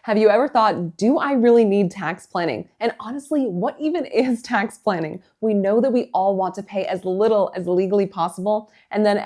Have you ever thought, do I really need tax planning? And honestly, what even is tax planning? We know that we all want to pay as little as legally possible, and then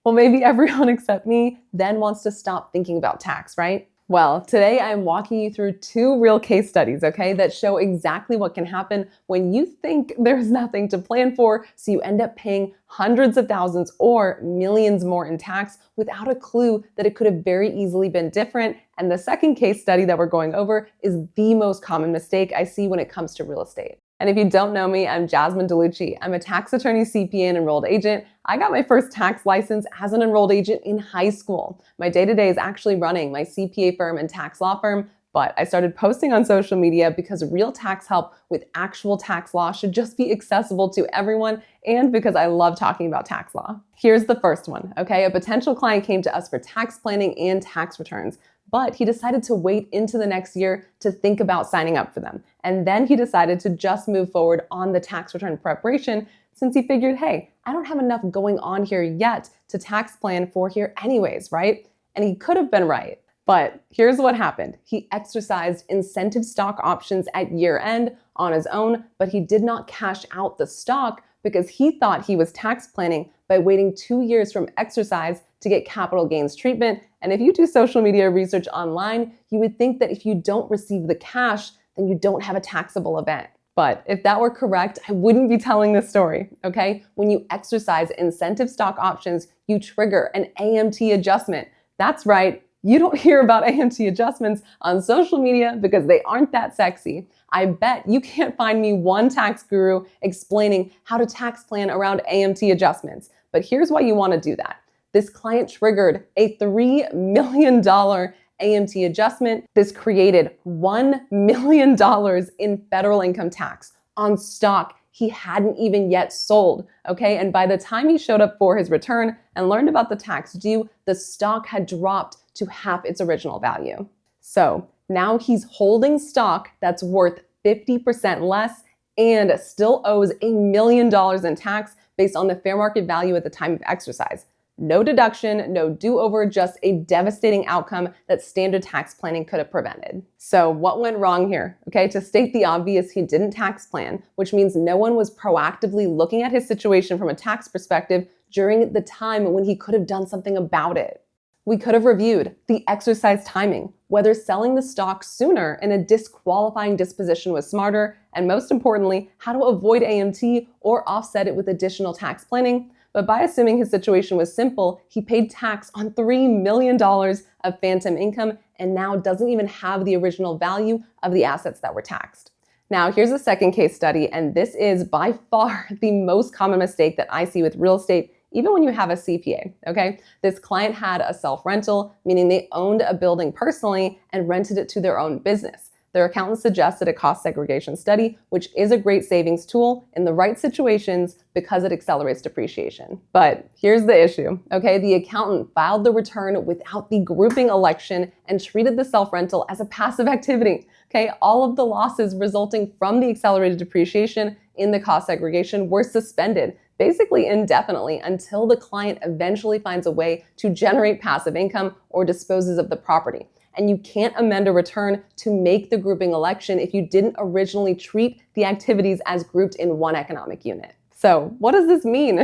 maybe everyone except me, then wants to stop thinking about tax, right? Well, today I'm walking you through two real case studies, okay, that show exactly what can happen when you think there's nothing to plan for, so you end up paying hundreds of thousands or millions more in tax without a clue that it could have very easily been different. And the second case study that we're going over is the most common mistake I see when it comes to real estate. And if you don't know me, I'm Jasmine DiLucci. I'm a tax attorney, CPA, and enrolled agent. I got my first tax license as an enrolled agent in high school. My day-to-day is actually running my CPA firm and tax law firm, but I started posting on social media because real tax help with actual tax law should just be accessible to everyone, and because I love talking about tax law. Here's the first one, okay? A potential client came to us for tax planning and tax returns, but he decided to wait into the next year to think about signing up for them. And then he decided to just move forward on the tax return preparation since he figured, hey, I don't have enough going on here yet to tax plan for here anyways, right? And he could have been right. But here's what happened. He exercised incentive stock options at year end on his own, but he did not cash out the stock because he thought he was tax planning by waiting 2 years from exercise to get capital gains treatment. And if you do social media research online, you would think that if you don't receive the cash, then you don't have a taxable event. But if that were correct, I wouldn't be telling this story, okay? When you exercise incentive stock options, you trigger an AMT adjustment. That's right. You don't hear about AMT adjustments on social media because they aren't that sexy. I bet you can't find me one tax guru explaining how to tax plan around AMT adjustments. But here's why you want to do that. This client triggered a $3 million AMT adjustment. This created $1 million in federal income tax on stock he hadn't even yet sold, okay? And by the time he showed up for his return and learned about the tax due, the stock had dropped to half its original value. So now he's holding stock that's worth 50% less and still owes $1 million in tax based on the fair market value at the time of exercise. No deduction, no do-over, just a devastating outcome that standard tax planning could have prevented. So what went wrong here? Okay, to state the obvious, he didn't tax plan, which means no one was proactively looking at his situation from a tax perspective during the time when he could have done something about it. We could have reviewed the exercise timing, whether selling the stock sooner in a disqualifying disposition was smarter, and most importantly, how to avoid AMT or offset it with additional tax planning. But by assuming his situation was simple, he paid tax on $3 million of phantom income and now doesn't even have the original value of the assets that were taxed. Now, here's a second case study, and this is by far the most common mistake that I see with real estate, even when you have a CPA, okay? This client had a self-rental, meaning they owned a building personally and rented it to their own business. Their accountant suggested a cost segregation study, which is a great savings tool in the right situations because it accelerates depreciation. But here's the issue, okay? The accountant filed the return without the grouping election and treated the self-rental as a passive activity, okay? All of the losses resulting from the accelerated depreciation in the cost segregation were suspended, basically indefinitely, until the client eventually finds a way to generate passive income or disposes of the property. And you can't amend a return to make the grouping election if you didn't originally treat the activities as grouped in one economic unit. So what does this mean?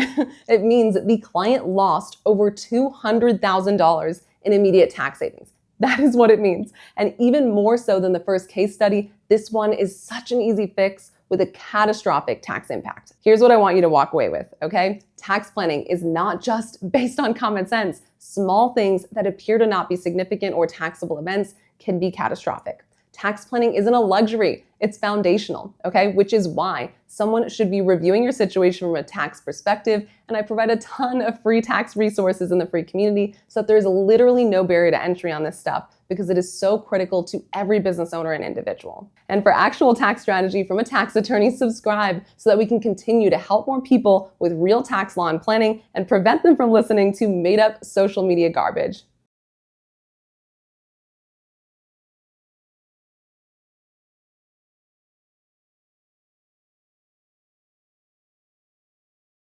It means the client lost over $200,000 in immediate tax savings. That is what it means. And even more so than the first case study, this one is such an easy fix with a catastrophic tax impact. Here's what I want you to walk away with, okay? Tax planning is not just based on common sense. Small things that appear to not be significant or taxable events can be catastrophic. Tax planning isn't a luxury, it's foundational, okay? Which is why someone should be reviewing your situation from a tax perspective, and I provide a ton of free tax resources in the free community so that there's literally no barrier to entry on this stuff because it is so critical to every business owner and individual. And for actual tax strategy from a tax attorney, subscribe so that we can continue to help more people with real tax law and planning and prevent them from listening to made-up social media garbage.